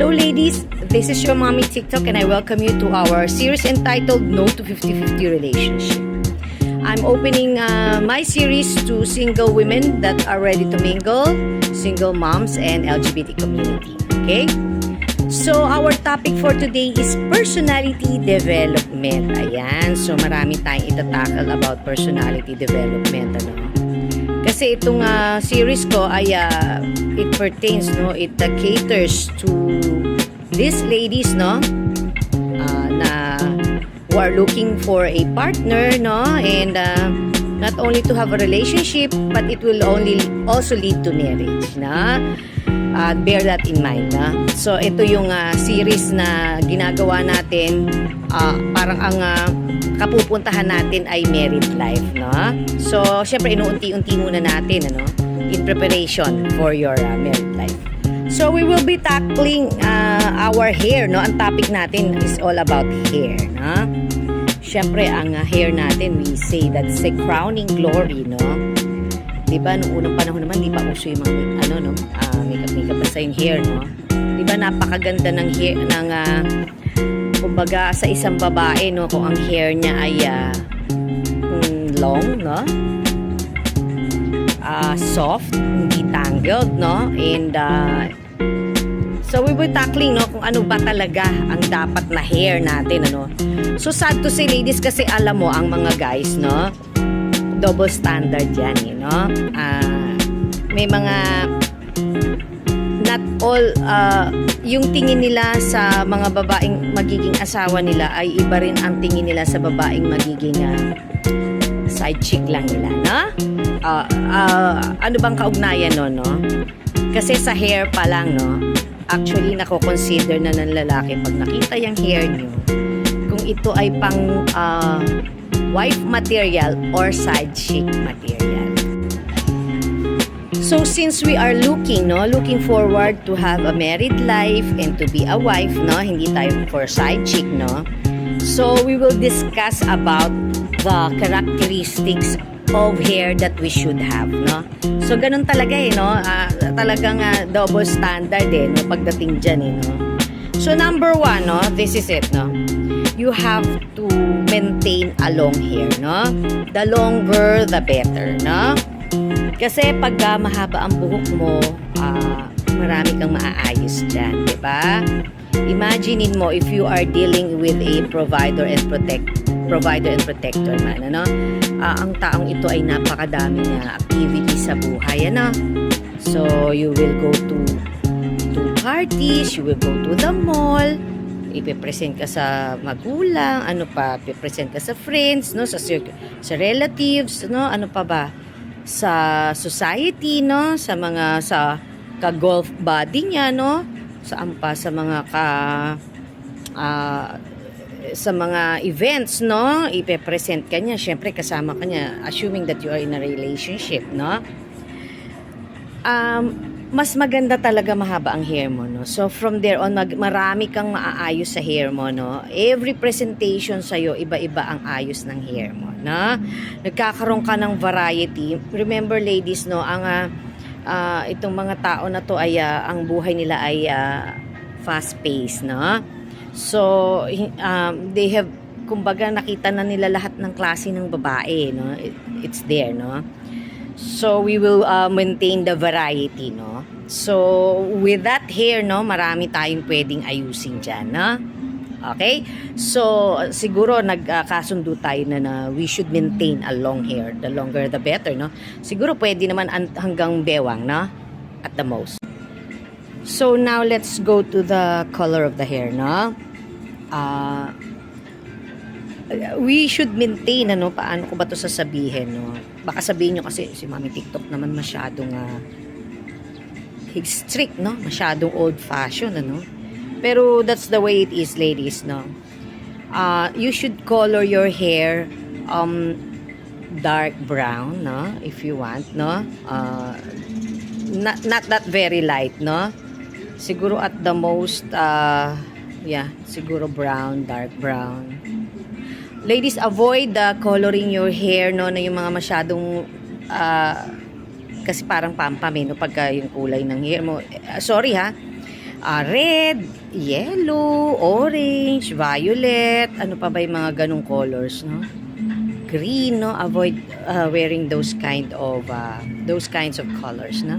Hello ladies, this is your mommy TikTok and I welcome you to our series entitled No to 50-50 Relationship. I'm opening my series to single women that are ready to mingle, single moms and LGBT community. Okay? So our topic for today is personality development. Ayan, so marami tayong itatakal about personality development. Kasi itong series ko ay it pertains, no, it caters to these ladies, no, na who are looking for a partner, no, and not only to have a relationship but it will also lead to marriage, na bear that in mind, na. So ito yung series na ginagawa natin, parang ang kapupuntahan natin ay married life, no? So, syempre, inuunti-unti muna natin, ano, in preparation for your married life. So, we will be tackling our hair, no? Ang topic natin is all about hair, no? Syempre, ang hair natin, we say that's a crowning glory, no? Diba, noong unang panahon naman, di ba uso yung mga, ano, no? Makeup basta yung hair, no? Diba, napakaganda ng hair, ng kumbaga sa isang babae, no, kung ang hair niya ay long, no, soft, hindi tangled, no, and so we will tackling, no, kung ano ba talaga ang dapat na hair natin, ano. So sad to say ladies, kasi alam mo ang mga guys, no, double standard yan, you know, may mga not all yung tingin nila sa mga babaeng magiging asawa nila ay iba rin ang tingin nila sa babaeng magiging side chick lang nila, no? Ano bang kaugnayan no? Kasi sa hair pa lang, no, actually nako-consider na ng lalaki pag nakita yung hair nyo kung ito ay pang wife material or side chick material. So since we are looking forward to have a married life and to be a wife, no, hindi tayo for side chick, no. So we will discuss about the characteristics of hair that we should have, no. So ganun talaga no, talagang double standard no pagdating diyan no. So number one, no, this is it, no. You have to maintain a long hair, no. The longer the better, no. Kasi pag mahaba ang buhok mo, marami kang maaayos dyan, di ba? Imaginein mo if you are dealing with a provider and protector man, ano? Ang taong ito ay napakadami na activity sa buhay, ano? So, you will go to parties, you will go to the mall, ipipresent ka sa magulang, ano pa, ipipresent ka sa friends, no? Sa relatives, no? Ano pa ba? Sa society, no, sa ka-golf buddy niya, no, sa mga sa mga events, no, ipe-present ka niya, syempre kasama ka niya, assuming that you are in a relationship, no. Mas maganda talaga mahaba ang hair mo, no. So from there on, marami kang maaayos sa hair mo, no. Every presentation sa'yo, iba-iba ang ayos ng hair mo, no. Nagkakaroon ka ng variety. Remember ladies, no, ang itong mga tao na to ay ang buhay nila ay fast-paced, no. So they have, kumbaga nakita na nila lahat ng klase ng babae, no. It's there, no. So we will maintain the variety, no. So with that hair, no, marami tayong pwedeng ayusin diyan, no. Okay? So siguro nagkasundo tayo na we should maintain a long hair. The longer the better, no. Siguro pwede naman hanggang bewang, no, at the most. So now let's go to the color of the hair, no. We should maintain, ano, paano ko ba to sasabihin, no? Baka sabihin nyo kasi si Mami TikTok naman masyadong strict, no? Masyadong old-fashioned, ano? Pero that's the way it is, ladies, no? You should color your hair dark brown, no? If you want, no? Not that very light, no? Siguro at the most, siguro brown, dark brown. Ladies, avoid coloring your hair, no, na yung mga masyadong kasi parang pampam, no, pagka yung kulay ng hair mo. Sorry ha, red, yellow, orange, violet, ano pa ba yung mga ganong colors, no? Green, no? Avoid wearing those kinds of colors, no?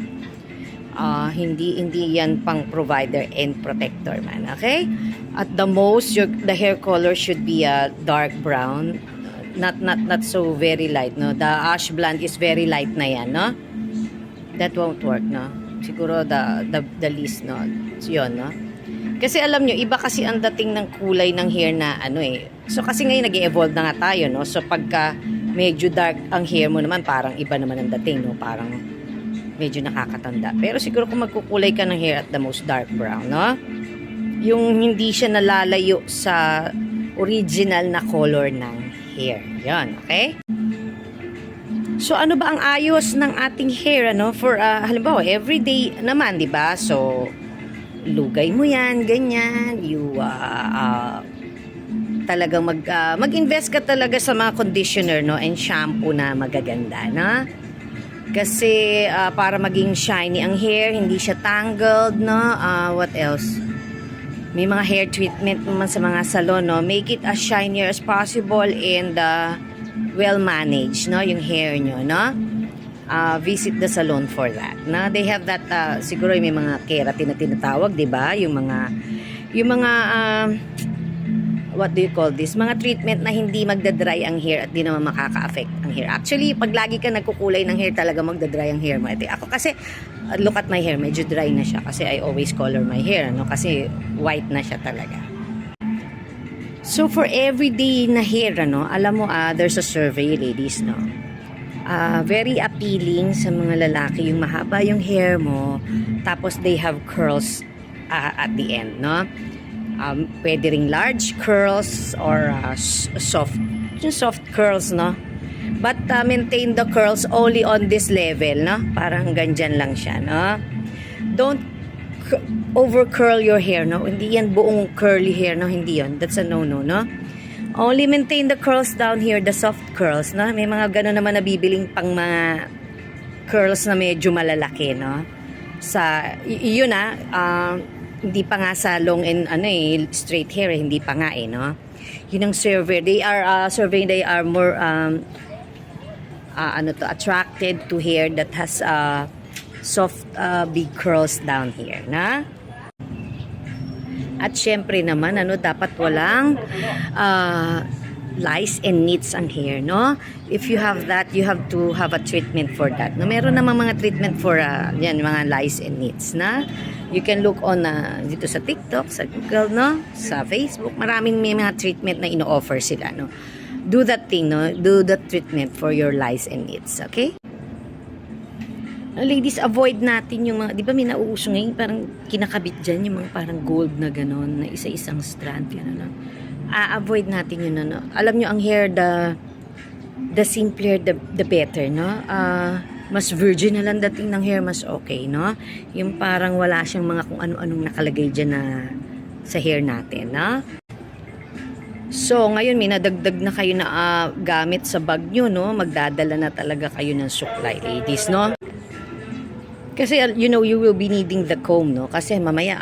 Hindi yan pang provider and protector man, okay? At the most, the hair color should be a dark brown, not so very light, no? The ash blonde is very light na yan, no? That won't work, no? Siguro the least, no? So, yun, no? Kasi alam nyo, iba kasi ang dating ng kulay ng hair na So kasi ngayon nag-evolve na nga tayo, no? So pagka medyo dark ang hair mo naman, parang iba naman ang dating, no? Parang medyo nakakatanda. Pero siguro kung magkukulay ka ng hair at the most dark brown, no? Yung hindi siya nalalayo sa original na color ng hair. Yan, okay? So ano ba ang ayos ng ating hair, ano? For halimbawa, everyday naman, 'di ba? So lugay mo 'yan, ganyan. You talagang mag-invest ka talaga sa mga conditioner, no, and shampoo na magaganda, no? Kasi para maging shiny ang hair, hindi siya tangled, no? What else? May mga hair treatment naman sa mga salon, no? Make it as shinier as possible and well managed, no? Yung hair nyo, no? Visit the salon for that, no? They have that, siguro may mga keratin na tinatawag, di ba? Yung mga what do you call this? Mga treatment na hindi magdadry ang hair at di naman makaka-affect ang hair. Actually, pag lagi ka nagkukulay ng hair, talaga magdadry ang hair mo. Ito, ako kasi, look at my hair, medyo dry na siya kasi I always color my hair, ano? Kasi white na siya talaga. So, for everyday na hair, ano, alam mo, there's a survey, ladies, no? Very appealing sa mga lalaki, yung mahaba yung hair mo, tapos they have curls at the end, no? Pwede ring large curls or soft curls, no? But maintain the curls only on this level, no? Parang ganyan lang siya, no? Don't over curl your hair, no? Hindi yan buong curly hair, no? Hindi yan. That's a no-no, no? Only maintain the curls down here, the soft curls, no? May mga gano'n naman na bibiling pang mga curls na medyo malalaki, no? Yun hindi pa nga sa long and straight hair, hindi pa nga no? Yun ang survey. They are more attracted to hair that has soft big curls down here, na? At syempre naman dapat walang lice and nits ang hair, no? If you have that, you have to have a treatment for that. No, meron namang mga treatment for mga lice and nits, na? You can look on dito sa TikTok, sa Google, no? Sa Facebook, maraming may mga treatment na ino-offer sila, no? Do that thing, no? Do that treatment for your lice and nits, okay? Ladies, avoid natin yung mga, di ba may nauuso ngayon, parang kinakabit dyan, yung mga parang gold na ganon, na isa-isang strand, yan, ano? Avoid natin yun, ano? Alam nyo, ang hair, the simpler, the better, no? Mas virgin na lang dating ng hair, mas okay, no? Yung parang wala siyang mga kung ano-anong nakalagay dyan na sa hair natin, no? So, ngayon may nadagdag na kayo na gamit sa bag nyo, no? Magdadala na talaga kayo ng supply, ladies, no? Kasi, you will be needing the comb, no? Kasi mamaya,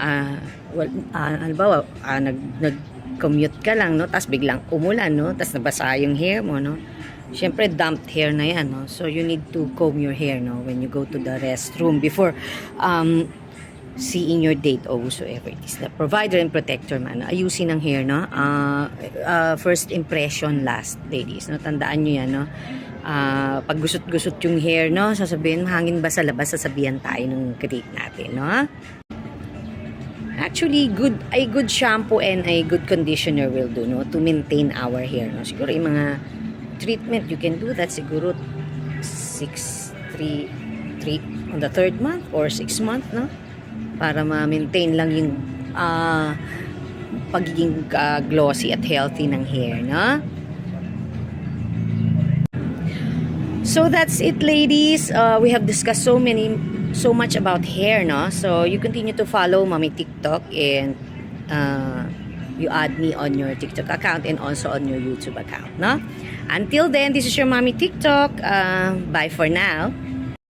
halimbawa, nag-commute ka lang, no? Tapos biglang umulan, no? Tapos nabasa yung hair mo, no? Siyempre, damped hair na yan, no? So, you need to comb your hair, no? When you go to the restroom before seeing your date or whosoever it is. The provider and protector man, ayusin ang hair, no? First impression last, ladies, no? Tandaan nyo yan, no? Pag gusot-gusot yung hair, no? Sasabihin, hangin ba sa labas? Sasabihan tayo ng create natin, no? Actually, a good shampoo and a good conditioner will do, no? To maintain our hair, no? Siguro yung mga treatment, you can do that siguro 3 on the 3rd month or 6th month, no? Para ma-maintain lang yung pagiging glossy at healthy ng hair, no? So that's it, ladies. We have discussed so much about hair, no? So you continue to follow Mommy TikTok and you add me on your TikTok account and also on your YouTube account, no? Until then, this is your Mommy TikTok. Bye for now.